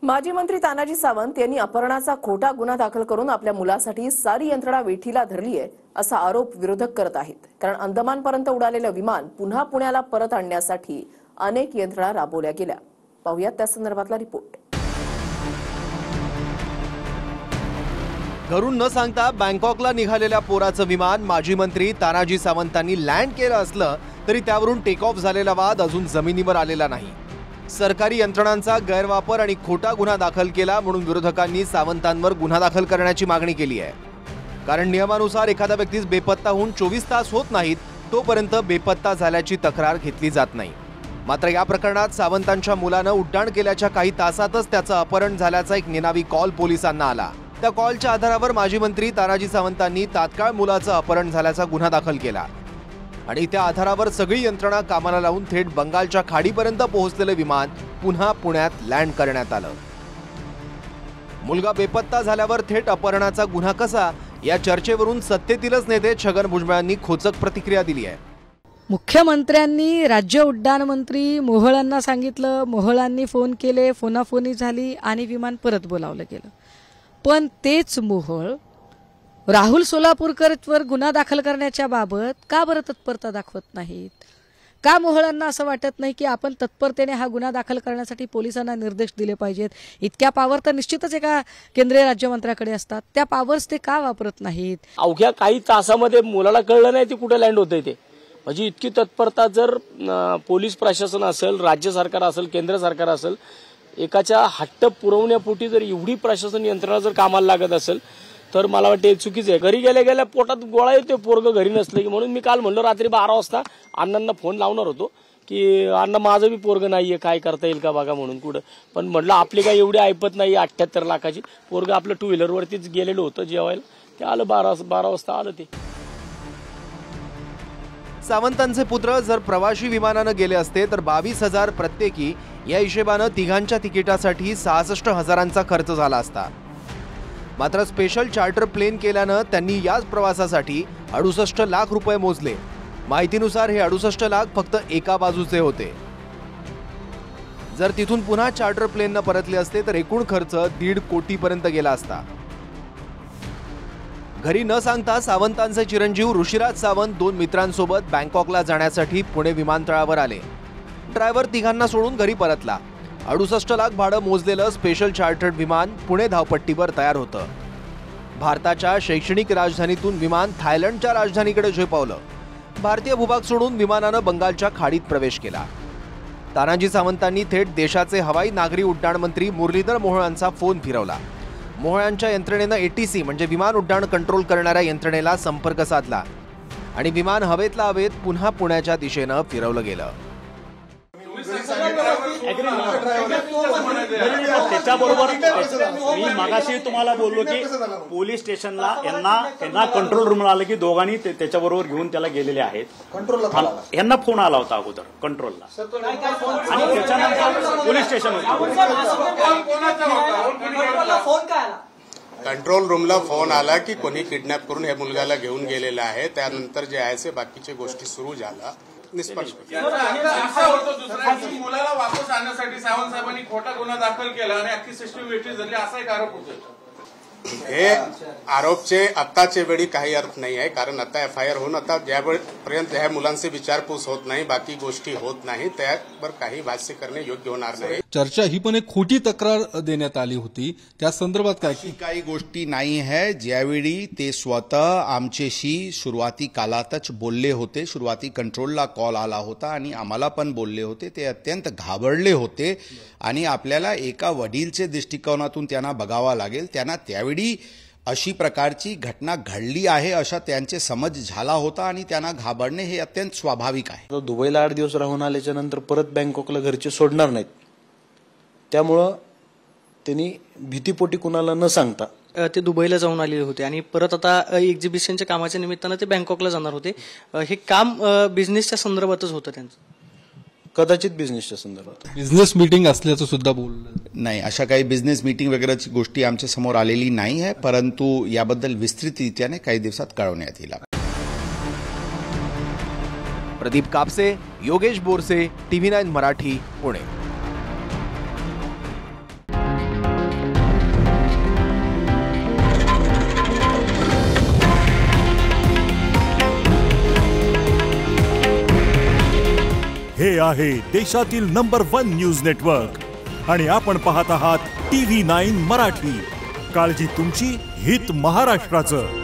माजी मंत्री तानाजी सावंत यांनी अपहरणाचा खोटा गुन्हा दाखल करून आपल्या मुलासाठी सारी यंत्रणा वेठीला धरली आहे असा आरोप विरोधक करत आहेत। कारण अंदमानपर्यंत उडालेलं विमान पुन्हा पुण्याला परत आणण्यासाठी अनेक यंत्रणा राबवल्या गेल्या। पाहूयात त्या संदर्भातला रिपोर्ट। घरून न सांगता बँकॉकला निघालेल्या पोराचं विमान माजी मंत्री तानाजी सावंतांनी लँड केलं असलं तरी त्यावरून टेक ऑफ झालेला वाद अजून जमिनीवर आलेला नाही। सरकारी यंत्रणांचा गैरवापर आणि खोटा गुन्हा दाखल केला म्हणून विरोधकांनी सावंतांवर गुन्हा दाखल करण्याची मागणी केली आहे। कारण नियमानुसार एखादा व्यक्तीस बेपत्ता होऊन 24 तास होत नाहीत तोपर्यंत बेपत्ता झाल्याची तक्रार घेतली जात नाही। मात्र या प्रकरणात सावंतांच्या मुलानं उड्डाण केल्याच्या काही तासातच त्याचं अपहरण झाल्याचा एक निनावी कॉल पोलिसांना आला। त्या कॉलच्या आधारावर माजी मंत्री तानाजी सावंतांनी तात्काळ मुलाचं अपहरण झाल्याचा गुन्हा दाखल केला आणि त्या आधारावर सगळी यंत्रणा कामाला लावून थेट बंगालच्या खाडीपर्यंत पोहोचलेले विमान पुन्हा पुण्यात लँड करण्यात आलं। मुलगा बेपत्ता झाल्यावर थेट अपहरणाचा गुन्हा कसा या चर्चेवरून सत्तेतीलच नेते छगन भुजबळांनी खोचक प्रतिक्रिया दिली आहे। मुख्यमंत्र्यांनी राज्य उड्डाण मंत्री मोहोळांना सांगितलं, मोहोळांनी फोन केले, फोनाफोनी झाली आणि विमान परत बोलावलं गेलं। पण तेच मोहोळ राहुल सोलापूरकरवर गुन्हा दाखल करण्याच्या बाबत का बरं तत्परता दाखवत नाहीत? का मोहोळांना असं वाटत नाही की आपण तत्परतेने हा गुन्हा दाखल करण्यासाठी पोलिसांना निर्देश दिले पाहिजेत? इतक्या पावर तर निश्चितच एका केंद्रीय राज्यमंत्र्याकडे असतात, त्या पावर्स ते का वापरत नाहीत? अवघ्या काही तासामध्ये मुलाला कळलं नाही ते कुठे लँड होतंय ते। म्हणजे इतकी तत्परता जर पोलीस प्रशासन असेल, राज्य सरकार असेल, केंद्र सरकार असेल, एकाच्या हट्ट पुरवण्यापोटी जर एवढी प्रशासन यंत्रणा जर कामाला लागत असेल तर मला वाटतं चुकीचं आहे। घरी गेल्या गेल्या पोटात गोळा येतो पोरगं घरी नसलं की, म्हणून मी काल म्हणलो रात्री 12 वाजता अण्णांना फोन लावणार होतो की अण्णा माझं बी पोरगं नाहीये, काय करता येईल का बघा म्हणून कुठं। पण म्हटलं आपली काय एवढी ऐपत नाही, 78 लाखाची पोरगं आपलं 2 व्हीलरवरतीच गेलेलं होतं जेवायला, ते आलं 12 वाजता आलं ते। सावंतांचे पुत्र जर प्रवासी विमानानं गेले असते तर 22,000 प्रत्येकी या हिशेबानं तिघांच्या तिकिटासाठी 66,000चा खर्च झाला असता। मात्र स्पेशल चार्टर प्लेन केल्यानं त्यांनी याच प्रवासासाठी 68 लाख रुपये मोजले। माहितीनुसार हे 68 लाख फक्त एका बाजूचे होते। जर तिथून पुन्हा चार्टर प्लेननं परतले असते तर एकूण खर्च 1.5 कोटीपर्यंत गेला असता। घरी न सांगता सावंतांचे चिरंजीव ऋषिराज सावंत 2 मित्रांसोबत बँकॉकला जाण्यासाठी पुणे विमानतळावर आले। ड्रायव्हर तिघांना सोडून घरी परतला। 68 लाख भाडं मोजलेलं स्पेशल चार्टर्ड विमान पुणे धावपट्टीवर तयार होतं। भारताच्या शैक्षणिक राजधानीतून विमान थायलंडच्या राजधानीकडे झेपावलं। भारतीय भूभाग सोडून विमानानं बंगालच्या खाडीत प्रवेश केला। तानाजी सावंतांनी थेट देशाचे हवाई नागरी उड्डाण मंत्री मुरलीधर मोहोळांचा फोन फिरवला। मोहोळांच्या यंत्रणेनं ATC म्हणजे विमान उड्डाण कंट्रोल करणाऱ्या यंत्रणेला संपर्क साधला आणि विमान हवेतला हवेत पुन्हा पुण्याच्या दिशेनं फिरवलं गेलं। त्याच्याबरोबर मी मागाशी तुम्हाला बोललो की पोलीस स्टेशनला यांना कंट्रोल रूमला आलं की दोघांनी त्याच्याबरोबर घेऊन त्याला गेलेले आहेत। यांना फोन आला होता अगोदर कंट्रोलला आणि त्याच्यानंतर पोलीस स्टेशन कंट्रोल रूमला फोन आला की कोणी किडनॅप करून हे मुलगाला घेऊन गेलेलं आहे। त्यानंतर जे आहे ते बाकीच्या गोष्टी सुरू झाल्या। निष्पक्ष मुलाला वापस आणण्यासाठी सावंत साहेबांनी खोटा गुन्हा दाखल केला आणि अख्खी सिस्टीम वेठी धरली असा एक आरोप होतोय। हे आरोपचे आत्ताच्या वेळी काही अर्थ नाही आहे, कारण आता FIR होऊन आता ज्यापर्यंत ह्या मुलांचे विचारपूस होत नाही, बाकी गोष्टी होत नाही, त्यावर काही भाष्य करणे योग्य होणार नाही। चर्चा ही पण एक खोटी तक्रार देण्यात आली होती, त्या संदर्भात काय? काही गोष्टी नाही आहे। ज्यावेळी ते स्वतः आमच्याशी सुरुवाती कालातच बोलले होते, सुरुवाती कंट्रोलला कॉल आला होता आणि आम्हाला पण बोलले होते, ते अत्यंत घाबरले होते आणि आपल्याला एका वडीलचे दृष्टिकोनातून त्यांना बघावा लागेल। त्यांना त्यावेळी अशी प्रकारची घटना घडली आहे असा त्यांचे समज झाला होता आणि त्यांना घाबरणे हे अत्यंत स्वाभाविक आहे। दुबईला 8 दिवस राहून आल्याच्या नंतर परत बँकॉकला घरचे सोडणार नाहीत, त्यामुळं त्यांनी भीतीपोटी कुणाला न सांगता ते दुबईला जाऊन आलेले होते आणि परत आता एक्झिबिशनच्या कामाच्या निमित्तानं ते बँकॉकला जाणार होते। हे काम बिझनेसच्या संदर्भातच होतं त्यांचं, कदाचित बिझनेसच्या संदर्भात बिझनेस मीटिंग असल्याचं सुद्धा बोललं नाही। अशा काही बिझनेस मीटिंग वगैरेची गोष्टी आमच्या समोर आलेली नाही आहे, परंतु याबद्दल विस्तृतरित्याने काही दिवसात कळवण्यात येईल। प्रदीप कापसे, योगेश बोरसे, TV9 मराठी, पुणे। हे आहे देशातील नंबर 1 न्यूज नेटवर्क आणि आपण पाहत आहात TV9 मराठी. काळजी तुमची, हित महाराष्ट्राचं.